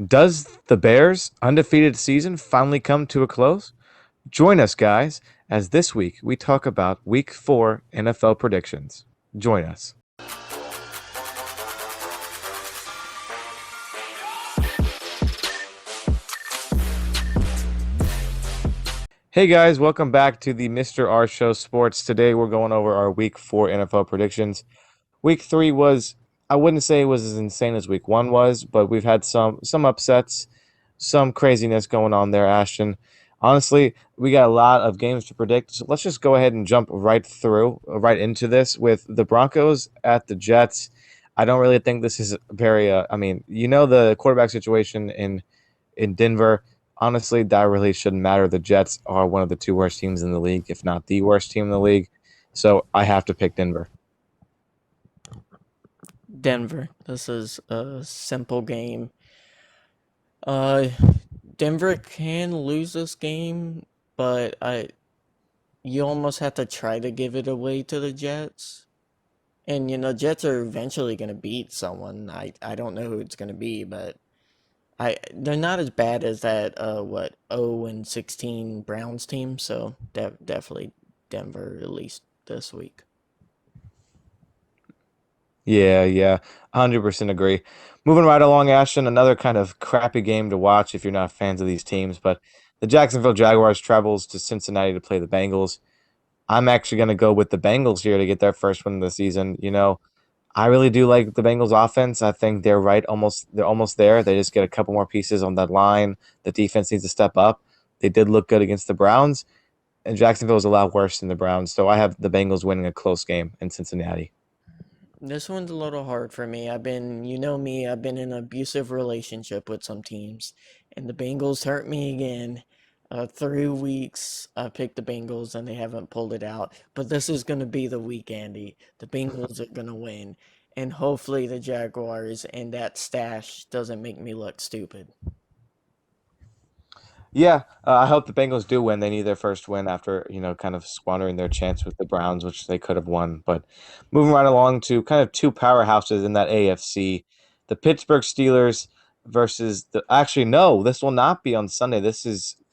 Does the Bears' undefeated season finally come to a close? Join us, guys, as this week we talk about Week 4 NFL predictions. Join us. Hey guys, welcome back to the Mr. R Show Sports. Today we're going over our Week 4 NFL predictions. Week 3 was, I wouldn't say it was as insane as Week 1 was, but we've had some upsets, some craziness going on there, Ashton. Honestly, we got a lot of games to predict, so let's just go ahead and jump right into this with the Broncos at the Jets. I don't really think this is very, the quarterback situation in Denver. Honestly, that really shouldn't matter. The Jets are one of the two worst teams in the league, if not the worst team in the league. So I have to pick Denver. Denver. This is a simple game. Uh, Denver can lose this game, but you almost have to try to give it away to the Jets. And Jets are eventually going to beat someone. I don't know who it's going to be, but they're not as bad as that 0-16 Browns team. So definitely Denver at least this week. Yeah, 100% agree. Moving right along, Ashton, another kind of crappy game to watch if you're not fans of these teams, but the Jacksonville Jaguars travels to Cincinnati to play the Bengals. I'm actually going to go with the Bengals here to get their first win of the season. I really do like the Bengals offense. I think they're almost there. They just get a couple more pieces on that line. The defense needs to step up. They did look good against the Browns, and Jacksonville is a lot worse than the Browns. So I have the Bengals winning a close game in Cincinnati. This one's a little hard for me. I've been in an abusive relationship with some teams, and the Bengals hurt me again. 3 weeks I picked the Bengals and they haven't pulled it out. But this is going to be the week, Andy. The Bengals are going to win. And hopefully the Jaguars and that stash doesn't make me look stupid. Yeah, I hope the Bengals do win. They need their first win after, kind of squandering their chance with the Browns, which they could have won. But moving right along to kind of two powerhouses in that AFC, the Pittsburgh Steelers versus the. Actually, no, this will not be on Sunday.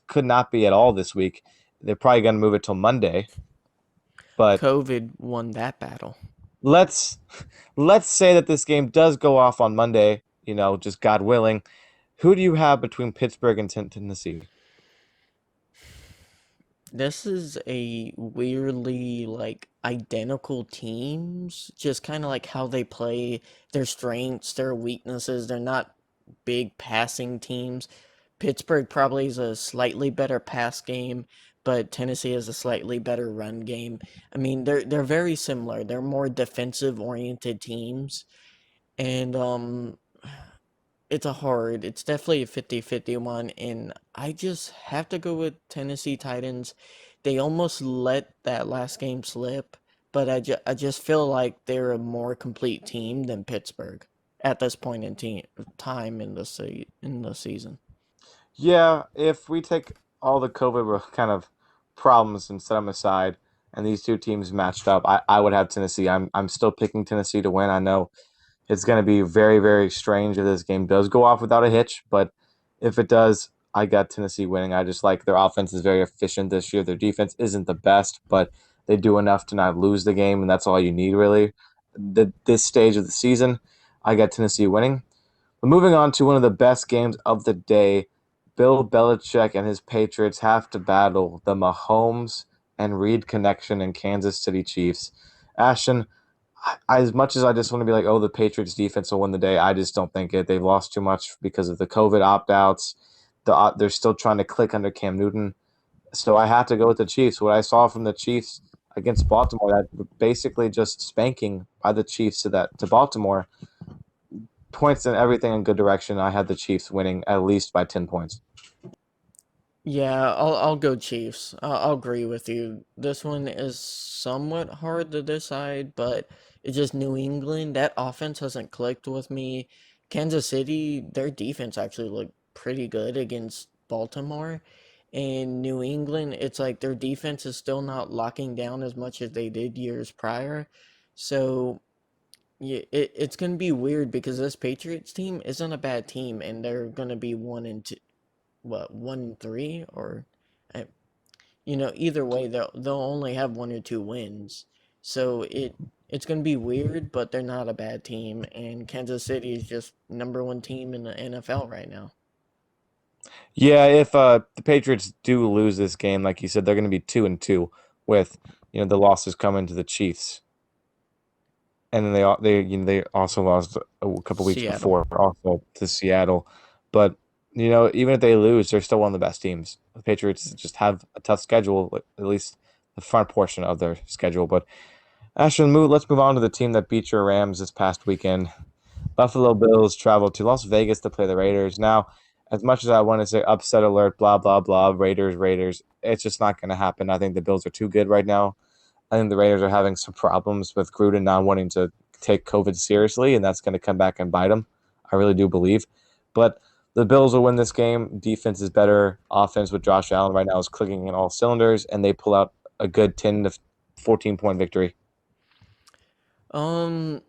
Could not be at all this week. They're probably going to move it till Monday. But COVID won that battle. let's let's say that this game does go off on Monday. Just God willing. Who do you have between Pittsburgh and Tennessee? This is a weirdly like identical teams, just kind of like how they play, their strengths, their weaknesses. They're not big passing teams. Pittsburgh probably is a slightly better pass game, but Tennessee has a slightly better run game. I mean, they're very similar. They're more defensive oriented teams, and it's definitely a 50-50 one, and I just have to go with Tennessee Titans. They almost let that last game slip, but I just feel like they're a more complete team than Pittsburgh at this point in time in in the season. Yeah, if we take all the COVID kind of problems and set them aside, and these two teams matched up, I would have Tennessee. I'm still picking Tennessee to win. I know it's going to be very, very strange if this game does go off without a hitch, but if it does, I got Tennessee winning. I just like their offense is very efficient this year. Their defense isn't the best, but they do enough to not lose the game, and that's all you need really. This stage of the season, I got Tennessee winning. But moving on to one of the best games of the day, Bill Belichick and his Patriots have to battle the Mahomes and Reed connection in Kansas City Chiefs. Ashton, as much as I just want to be like, oh, the Patriots defense will win the day, I just don't think it. They've lost too much because of the COVID opt outs. They're still trying to click under Cam Newton. So I have to go with the Chiefs. What I saw from the Chiefs against Baltimore, that basically just spanking by the Chiefs to Baltimore, points in everything in good direction. I had the Chiefs winning at least by 10 points. Yeah, I'll go Chiefs. I'll agree with you. This one is somewhat hard to decide, but it's just New England. That offense hasn't clicked with me. Kansas City, their defense actually looked pretty good against Baltimore. And New England, it's like their defense is still not locking down as much as they did years prior. So Yeah, it's gonna be weird because this Patriots team isn't a bad team, and they're gonna be 1-2, what, 1-3, or, uh, either way, they'll only have 1 or 2 wins. So it's gonna be weird, but they're not a bad team, and Kansas City is just number one team in the NFL right now. Yeah, if the Patriots do lose this game, like you said, they're going to be 2-2 with the losses coming to the Chiefs, and then they also lost a couple weeks Seattle. before also to Seattle. But even if they lose, they're still one of the best teams. The Patriots just have a tough schedule, at least the front portion of their schedule. But Ashton, let's move on to the team that beat your Rams this past weekend. Buffalo Bills traveled to Las Vegas to play the Raiders. Now, as much as I want to say upset alert, blah, blah, blah, Raiders, Raiders, it's just not going to happen. I think the Bills are too good right now. I think the Raiders are having some problems with Gruden not wanting to take COVID seriously, and that's going to come back and bite them. I really do believe. But the Bills will win this game. Defense is better. Offense with Josh Allen right now is clicking in all cylinders, and they pull out a good 10 to 14-point victory. Um,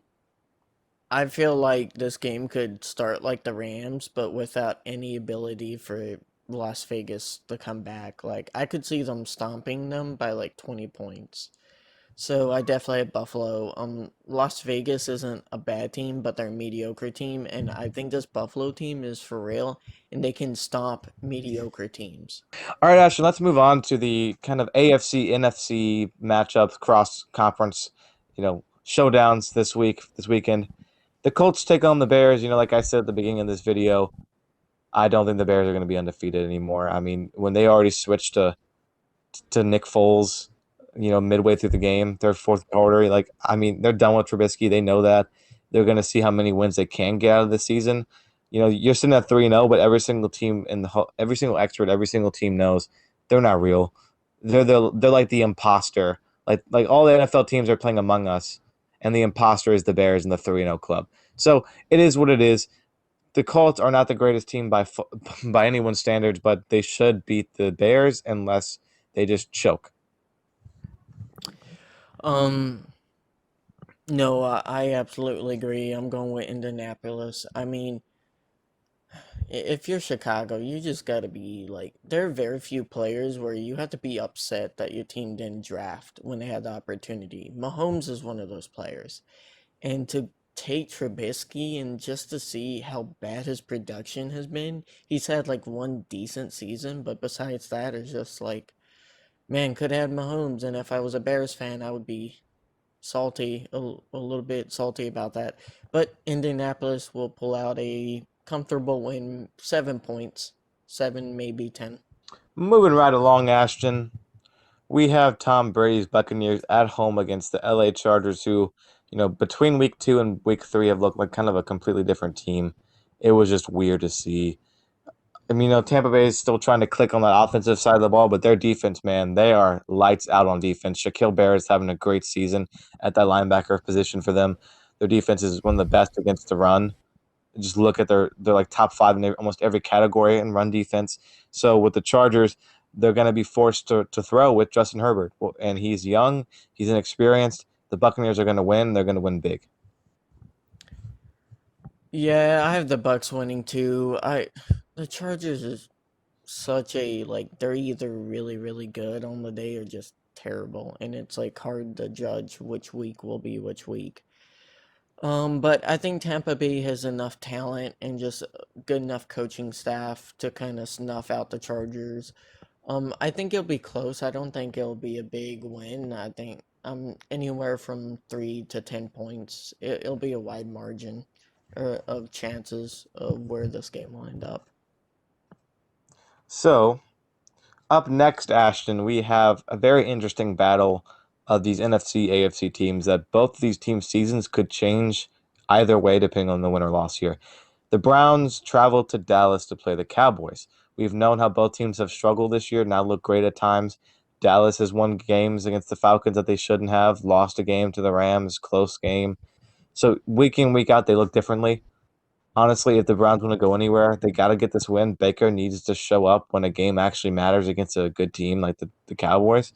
I feel like this game could start like the Rams, but without any ability for Las Vegas to come back. Like, I could see them stomping them by like 20 points. So I definitely have Buffalo. Las Vegas isn't a bad team, but they're a mediocre team, and I think this Buffalo team is for real, and they can stomp mediocre teams. All right, Ashton, let's move on to the kind of AFC, NFC matchups, cross conference, showdowns this weekend. The Colts take on the Bears. Like I said at the beginning of this video, I don't think the Bears are going to be undefeated anymore. I mean, when they already switched to Nick Foles, midway through the game, their fourth quarter. Like, I mean, they're done with Trubisky. They know that. They're going to see how many wins they can get out of the season. You're sitting at 3-0, but every single team every single expert, every single team knows they're not real. They're like the imposter. Like all the NFL teams are playing Among Us, and the imposter is the Bears in the 3-0 club. So it is what it is. The Colts are not the greatest team by anyone's standards, but they should beat the Bears unless they just choke. Um, no, I absolutely agree. I'm going with Indianapolis. I mean, if you're Chicago, you just got to be like, there are very few players where you have to be upset that your team didn't draft when they had the opportunity. Mahomes is one of those players. And to take Trubisky and just to see how bad his production has been, he's had like one decent season, but besides that, it's just like, man, could have had Mahomes. And if I was a Bears fan, I would be salty, a little bit salty about that. But Indianapolis will pull out a comfortable win, 7 points, seven, maybe 10. Moving right along, Ashton, we have Tom Brady's Buccaneers at home against the LA Chargers, who, between week 2 and week 3 have looked like kind of a completely different team. It was just weird to see. I mean, Tampa Bay is still trying to click on that offensive side of the ball, but their defense, man, they are lights out on defense. Shaquille Barrett's having a great season at that linebacker position for them. Their defense is one of the best against the run. Just look at they're like top 5 in almost every category in run defense. So with the Chargers, they're going to be forced to throw with Justin Herbert, and he's young, he's inexperienced. The Buccaneers are going to win. They're going to win big. Yeah, I have the Bucks winning too. The Chargers is such a like they're either really really good on the day or just terrible, and it's like hard to judge which week will be which week. But I think Tampa Bay has enough talent and just good enough coaching staff to kind of snuff out the Chargers. I think it'll be close. I don't think it'll be a big win. I think anywhere from 3 to 10 points. It'll be a wide margin of chances of where this game will end up. So up next, Ashton, we have a very interesting battle of these NFC AFC teams that both of these teams' seasons could change either way depending on the win or loss here. The Browns travel to Dallas to play the Cowboys. We've known how both teams have struggled this year, now look great at times. Dallas has won games against the Falcons that they shouldn't have, lost a game to the Rams, close game. So week in, week out, they look differently. Honestly, if the Browns want to go anywhere, they got to get this win. Baker needs to show up when a game actually matters against a good team like the Cowboys.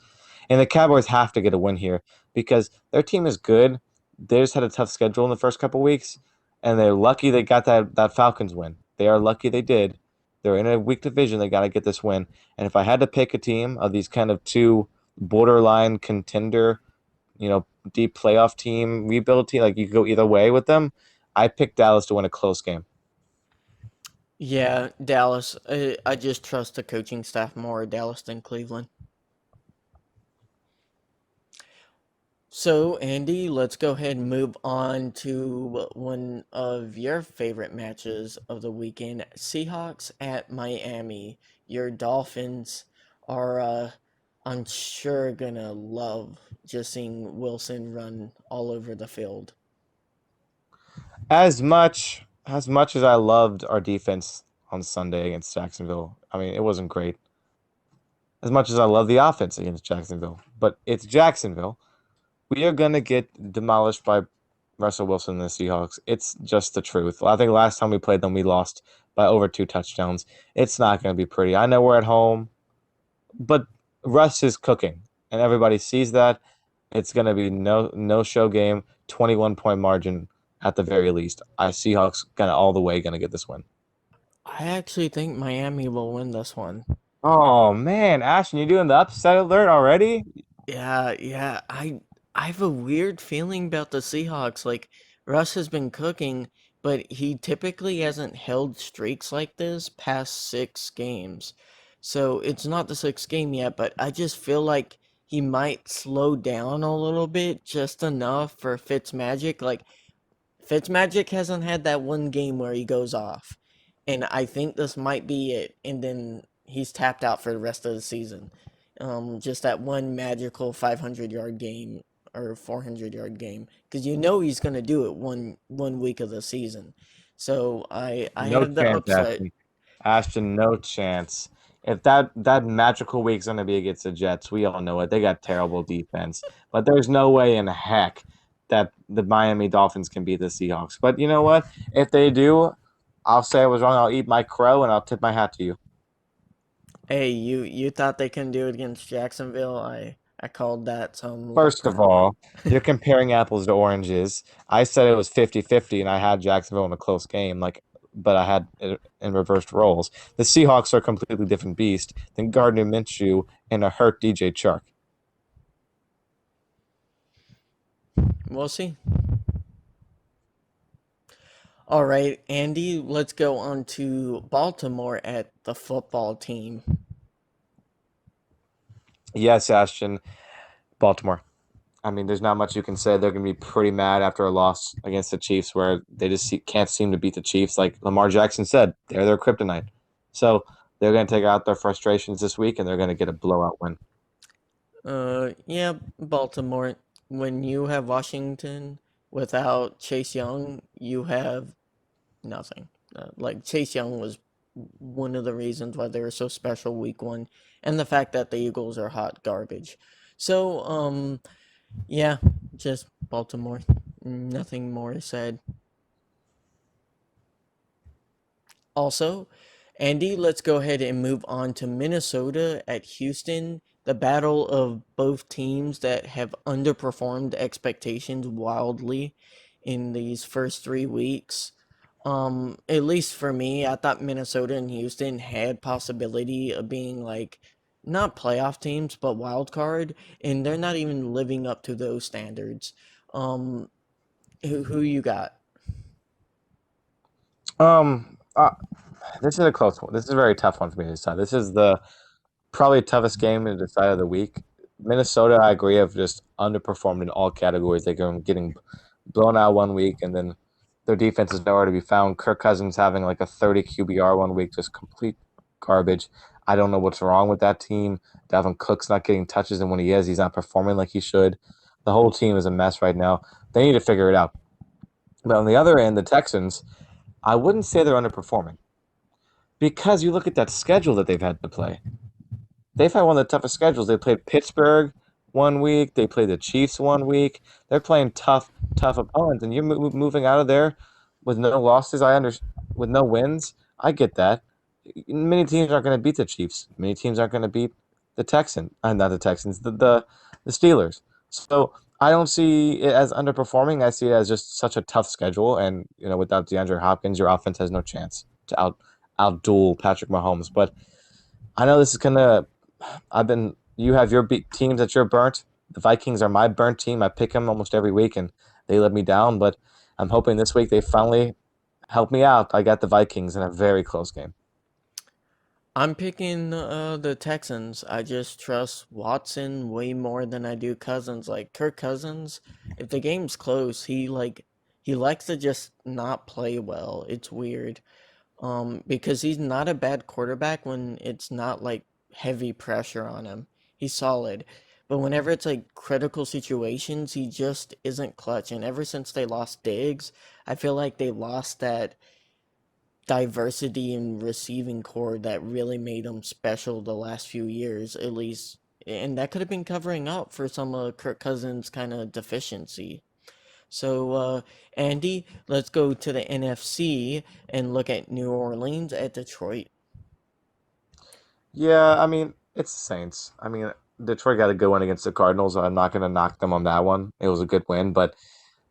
And the Cowboys have to get a win here because their team is good. they just had a tough schedule in the first couple weeks, and they're lucky they got that Falcons win. They are lucky they did. They're in a weak division. They got to get this win. And if I had to pick a team of these kind of two borderline contender, you know, deep playoff team, rebuild team, like you could go either way with them, I picked Dallas to win a close game. Yeah, Dallas. I just trust the coaching staff more Dallas than Cleveland. So, Andy, let's go ahead and move on to one of your favorite matches of the weekend, Seahawks at Miami. Your Dolphins are, I'm sure, gonna love just seeing Wilson run all over the field. As much as I loved our defense on Sunday against Jacksonville, I mean, it wasn't great. As much as I love the offense against Jacksonville, but it's Jacksonville. We are gonna get demolished by Russell Wilson and the Seahawks. It's just the truth. I think last time we played them, we lost by over 2 touchdowns. It's not gonna be pretty. I know we're at home, but Russ is cooking, and everybody sees that. It's gonna be no show game, 21-point margin at the very least. I Seahawks gonna all the way gonna get this win. I actually think Miami will win this one. Oh man, Ashton, you doing the upset alert already? Yeah. I have a weird feeling about the Seahawks. Like Russ has been cooking, but he typically hasn't held streaks like this past 6 games. So it's not the sixth game yet, but I just feel like he might slow down a little bit, just enough for Fitzmagic. Like Fitzmagic hasn't had that one game where he goes off, and I think this might be it. And then he's tapped out for the rest of the season. Just that one magical 500-yard game or 400-yard game, because you know he's gonna do it one week of the season. So I No have the chance, upset. Ashton. Ashton, no chance. If that magical week's gonna be against the Jets, we all know it. They got terrible defense, but there's no way in heck that the Miami Dolphins can beat the Seahawks. But you know what? If they do, I'll say I was wrong. I'll eat my crow and I'll tip my hat to you. Hey, you thought they couldn't do it against Jacksonville? I called that some First luck. of all, you're comparing apples to oranges. I said it was 50-50, and I had Jacksonville in a close game, but I had it in reversed roles. The Seahawks are a completely different beast than Gardner Minshew and a hurt DJ Chark. We'll see. All right, Andy, let's go on to Baltimore at the football team. Yes, Ashton, Baltimore. I mean, there's not much you can say. They're going to be pretty mad after a loss against the Chiefs where they just can't seem to beat the Chiefs. Like Lamar Jackson said, they're their kryptonite. So they're going to take out their frustrations this week and they're going to get a blowout win. Yeah, Baltimore. When you have Washington without Chase Young, you have nothing. Like Chase Young was one of the reasons why they were so special week one, and the fact that the Eagles are hot garbage. So, yeah, just Baltimore. Nothing more said. Also, Andy, let's go ahead and move on to Minnesota at Houston. The battle of both teams that have underperformed expectations wildly in these first 3 weeks. At least for me, I thought Minnesota and Houston had possibility of being like not playoff teams, but wild card, and they're not even living up to those standards. Um, who you got? Um, uh, this is a close one. This is a very tough one for me to decide. This is the probably toughest game to decide of the week. Minnesota, I agree, have just underperformed in all categories. They're getting blown out one week, and then their defense is nowhere to be found. Kirk Cousins having like a 30 QBR one week, just complete garbage. I don't know what's wrong with that team. Dalvin Cook's not getting touches, and when he is, he's not performing like he should. The whole team is a mess right now. They need to figure it out. But on the other end, the Texans, I wouldn't say they're underperforming because you look at that schedule that they've had to play. They've had one of the toughest schedules. They played Pittsburgh one week. They played the Chiefs one week. They're playing tough opponents, and you're moving out of there with no losses. With no wins. I get that. Many teams aren't going to beat the Chiefs. Many teams aren't going to beat the Texans. Not the Texans. The Steelers. So I don't see it as underperforming. I see it as just such a tough schedule, and without DeAndre Hopkins, your offense has no chance to outduel Patrick Mahomes. But I know this is gonna. I've been. You have your teams that you're burnt. The Vikings are my burnt team. I pick them almost every week, and they let me down. But I'm hoping this week they finally help me out. I got the Vikings in a very close game. I'm picking the Texans. I just trust Watson way more than I do Cousins. Like Kirk Cousins, if the game's close, he likes to just not play well. It's weird. Because he's not a bad quarterback when it's not like heavy pressure on him. He's solid. But whenever it's like critical situations, he just isn't clutch. And ever since they lost Diggs, I feel like they lost that diversity in receiving core that really made him special the last few years, at least. And that could have been covering up for some of Kirk Cousins' kind of deficiency. So, Andy, let's go to the NFC and look at New Orleans at Detroit. Yeah, I mean it's the Saints. I mean Detroit got a good one against the Cardinals. I'm not going to knock them on that one. It was a good win, but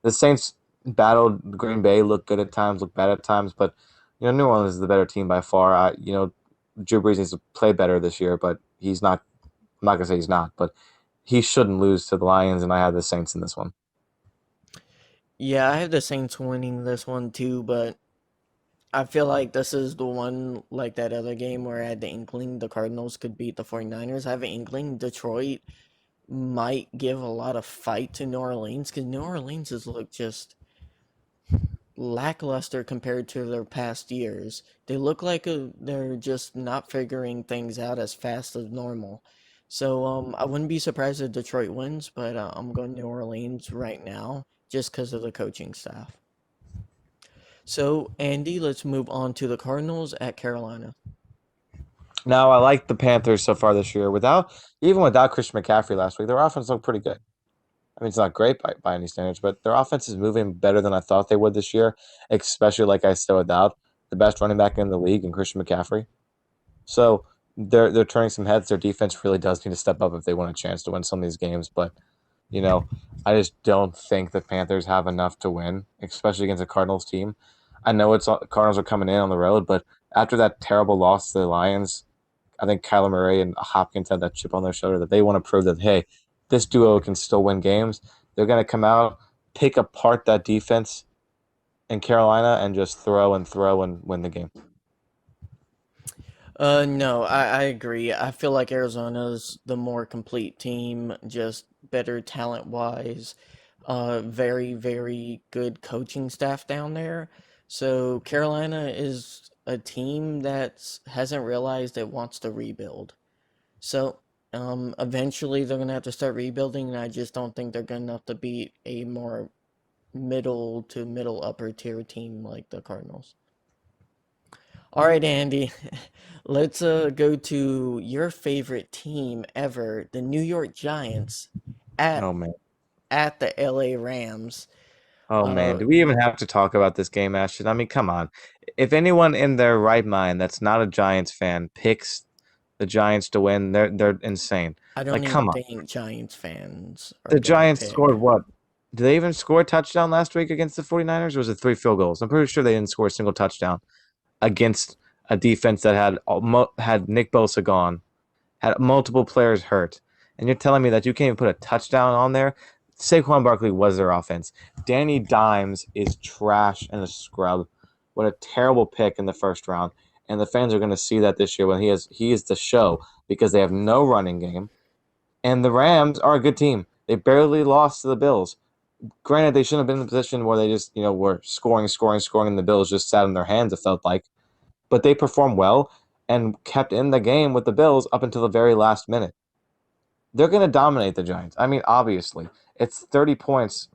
the Saints battled Green Bay, looked good at times, looked bad at times, but New Orleans is the better team by far. Drew Brees needs to play better this year, but he's not. I'm not gonna say he's not, but he shouldn't lose to the Lions, and I have the Saints in this one. Yeah, I have the Saints winning this one too, but I feel like this is the one like that other game where I had the inkling the Cardinals could beat the 49ers. I have an inkling Detroit might give a lot of fight to New Orleans because New Orleans has looked just lackluster compared to their past years. They look like they're just not figuring things out as fast as normal. So I wouldn't be surprised if Detroit wins, but I'm going New Orleans right now just because of the coaching staff. So Andy, let's move on to the Cardinals at Carolina. Now I like the Panthers so far this year. Even without Christian McCaffrey last week, their offense looked pretty good. I mean, it's not great by any standards, but their offense is moving better than I thought they would this year, especially like I said without the best running back in the league and Christian McCaffrey. So they're turning some heads. Their defense really does need to step up if they want a chance to win some of these games. But you know, I just don't think the Panthers have enough to win, especially against a Cardinals team. I know Cardinals are coming in on the road, but after that terrible loss to the Lions, I think Kyler Murray and Hopkins had that chip on their shoulder that they want to prove that hey, this duo can still win games. They're going to come out, pick apart that defense in Carolina, and just throw and win the game. No, I agree. I feel like Arizona's the more complete team, just better talent wise. Very, very good coaching staff down there. So Carolina is a team that hasn't realized it wants to rebuild. So, eventually they're gonna have to start rebuilding, and I just don't think they're good enough to beat a more middle to middle upper tier team like the Cardinals. All right, Andy, let's go to your favorite team ever, the New York Giants, at Oh man. the LA Rams. Oh man, Uh, do we even have to talk about this game, Ashton? I mean, come on. If anyone in their right mind that's not a Giants fan picks the Giants to win, they're insane. I don't Like, even come on. think Giants fans are The gonna Giants scored pick. what? Did they even score a touchdown last week against the 49ers? Or was it three field goals? I'm pretty sure they didn't score a single touchdown against a defense that had Nick Bosa gone, had multiple players hurt, and you're telling me that you can't even put a touchdown on there? Saquon Barkley was their offense. Danny Dimes is trash and a scrub. What a terrible pick in the first round. And the fans are going to see that this year when he is the show because they have no running game. And the Rams are a good team. They barely lost to the Bills. Granted, they shouldn't have been in a position where they just were scoring, and the Bills just sat in their hands. It felt like, but they performed well and kept in the game with the Bills up until the very last minute. They're going to dominate the Giants. I mean, obviously, it's 30 points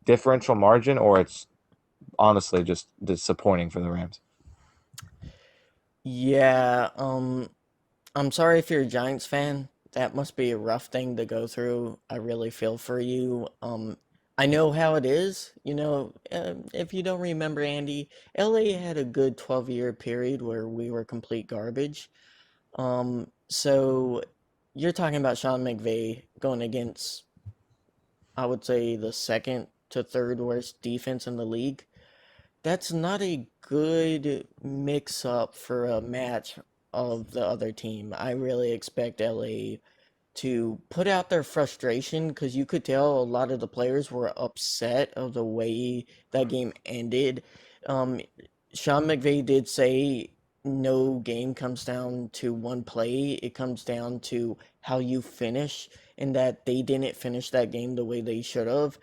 differential margin, or it's honestly just disappointing for the Rams. Yeah, I'm sorry if you're a Giants fan. That must be a rough thing to go through. I really feel for you. I know how it is. If you don't remember, Andy, LA had a good 12-year period where we were complete garbage. So you're talking about Sean McVay going against I would say the second to third worst defense in the league. That's not a good mix up for a match of the other team. I really expect LA to put out their frustration because you could tell a lot of the players were upset of the way that game ended. Um, Sean McVay did say no game comes down to one play, it comes down to how you finish, and that they didn't finish that game the way they should have.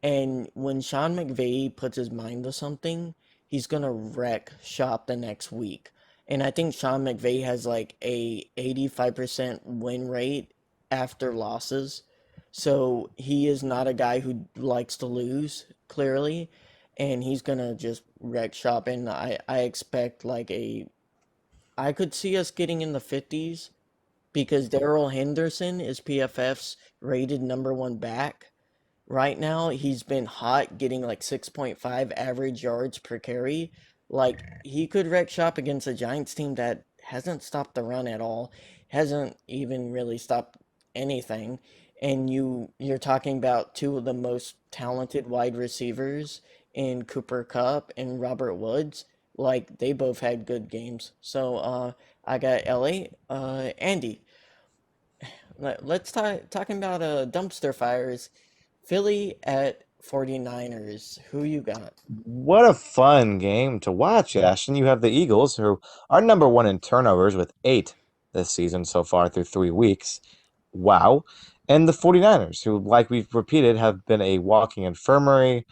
And when Sean McVay puts his mind to something, he's gonna wreck shop the next week. And I think Sean McVay has like a 85% win rate after losses. So he is not a guy who likes to lose, clearly, and he's gonna just wreck shop. And I expect like I could see us getting in the 50s because Daryl Henderson is PFF's rated number one back. Right now, he's been hot, getting like 6.5 average yards per carry. Like, he could wreck shop against a Giants team that hasn't stopped the run at all, hasn't even really stopped anything. And you're talking about two of the most talented wide receivers in Cooper Kupp and Robert Woods. Like, they both had good games. So, I got LA. Andy, let's talking about dumpster fires. Philly at 49ers. Who you got? What a fun game to watch, Ashton. You have the Eagles, who are number one in turnovers with 8 this season so far through 3 weeks. Wow. And the 49ers, who, like we've repeated, have been a walking infirmary,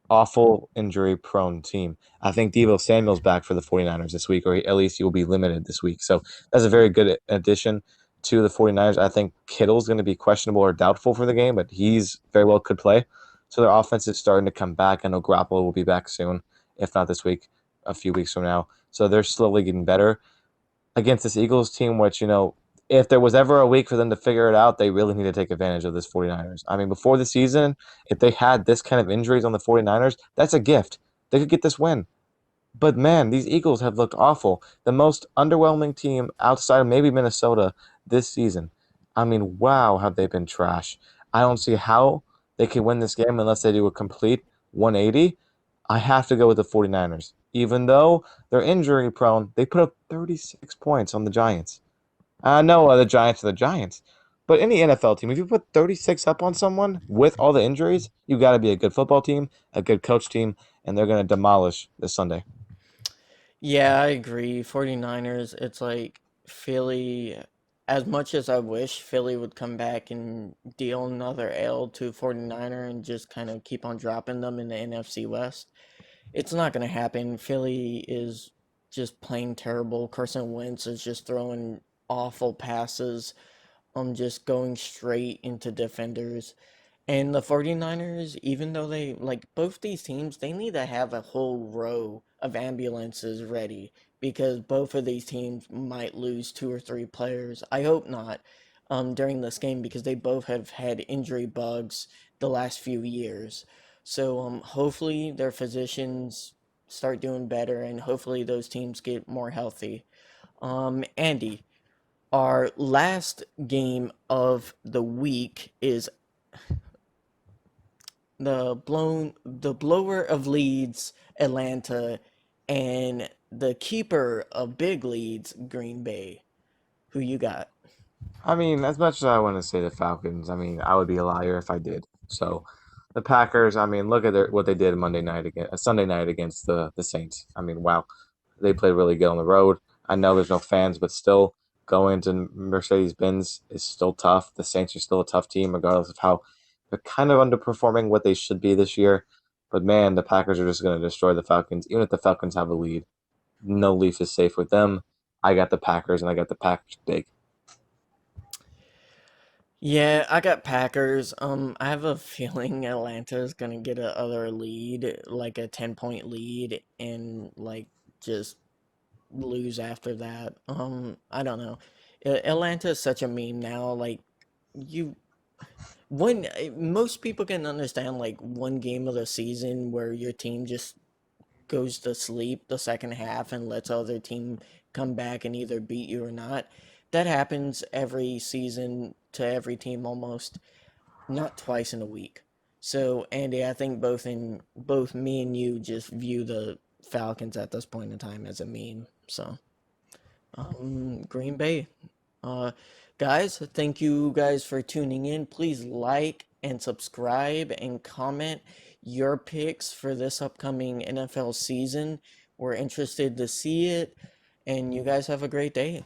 awful injury prone team. I think Deebo Samuel's back for the 49ers this week, or at least he will be limited this week. So that's a very good addition to the 49ers. I think Kittle's going to be questionable or doubtful for the game, but he's very well could play. So their offense is starting to come back. I know Garoppolo will be back soon, if not this week, a few weeks from now. So they're slowly getting better against this Eagles team, which, if there was ever a week for them to figure it out, they really need to take advantage of this 49ers. I mean, before the season, if they had this kind of injuries on the 49ers, that's a gift. They could get this win. But man, these Eagles have looked awful. The most underwhelming team outside of maybe Minnesota this season. I mean, wow, have they been trash. I don't see how they can win this game unless they do a complete 180. I have to go with the 49ers. Even though they're injury prone, they put up 36 points on the Giants. I know the Giants are the Giants, but any NFL team, if you put 36 up on someone with all the injuries, you got to be a good football team, a good coach team, and they're going to demolish this Sunday. Yeah, I agree. 49ers, it's like Philly, as much as I wish Philly would come back and deal another L to 49er and just kind of keep on dropping them in the NFC West, it's not going to happen. Philly is just plain terrible. Carson Wentz is just throwing awful passes, just going straight into defenders. And the 49ers, even though they like both these teams, they need to have a whole row of ambulances ready because both of these teams might lose two or three players. I hope not during this game because they both have had injury bugs the last few years. So hopefully their physicians start doing better and hopefully those teams get more healthy. Andy, our last game of the week is the blower of leads, Atlanta, and the keeper of big leads, Green Bay. Who you got? I mean, as much as I want to say the Falcons, I mean, I would be a liar if I did. So, the Packers, I mean, look at what they did Monday night against Sunday night against the Saints. I mean, wow, they played really good on the road. I know there's no fans, but still, going to Mercedes-Benz is still tough. The Saints are still a tough team, regardless of how they're kind of underperforming what they should be this year. But man, the Packers are just going to destroy the Falcons, even if the Falcons have a lead. No leaf is safe with them. I got the Packers, and I got the Packers big. Yeah, I got Packers. I have a feeling Atlanta is gonna get a other lead, like a 10-point lead, and like just lose after that. I don't know. Atlanta is such a meme now. Like you, most people can understand like one game of the season where your team just goes to sleep the second half and lets other team come back and either beat you or not. That happens every season to every team almost, not twice in a week. So, Andy, I think both me and you just view the Falcons at this point in time as a meme. So, Green Bay. Uh, guys, thank you guys for tuning in. Please like and subscribe and comment your picks for this upcoming NFL season. We're interested to see it, and you guys have a great day.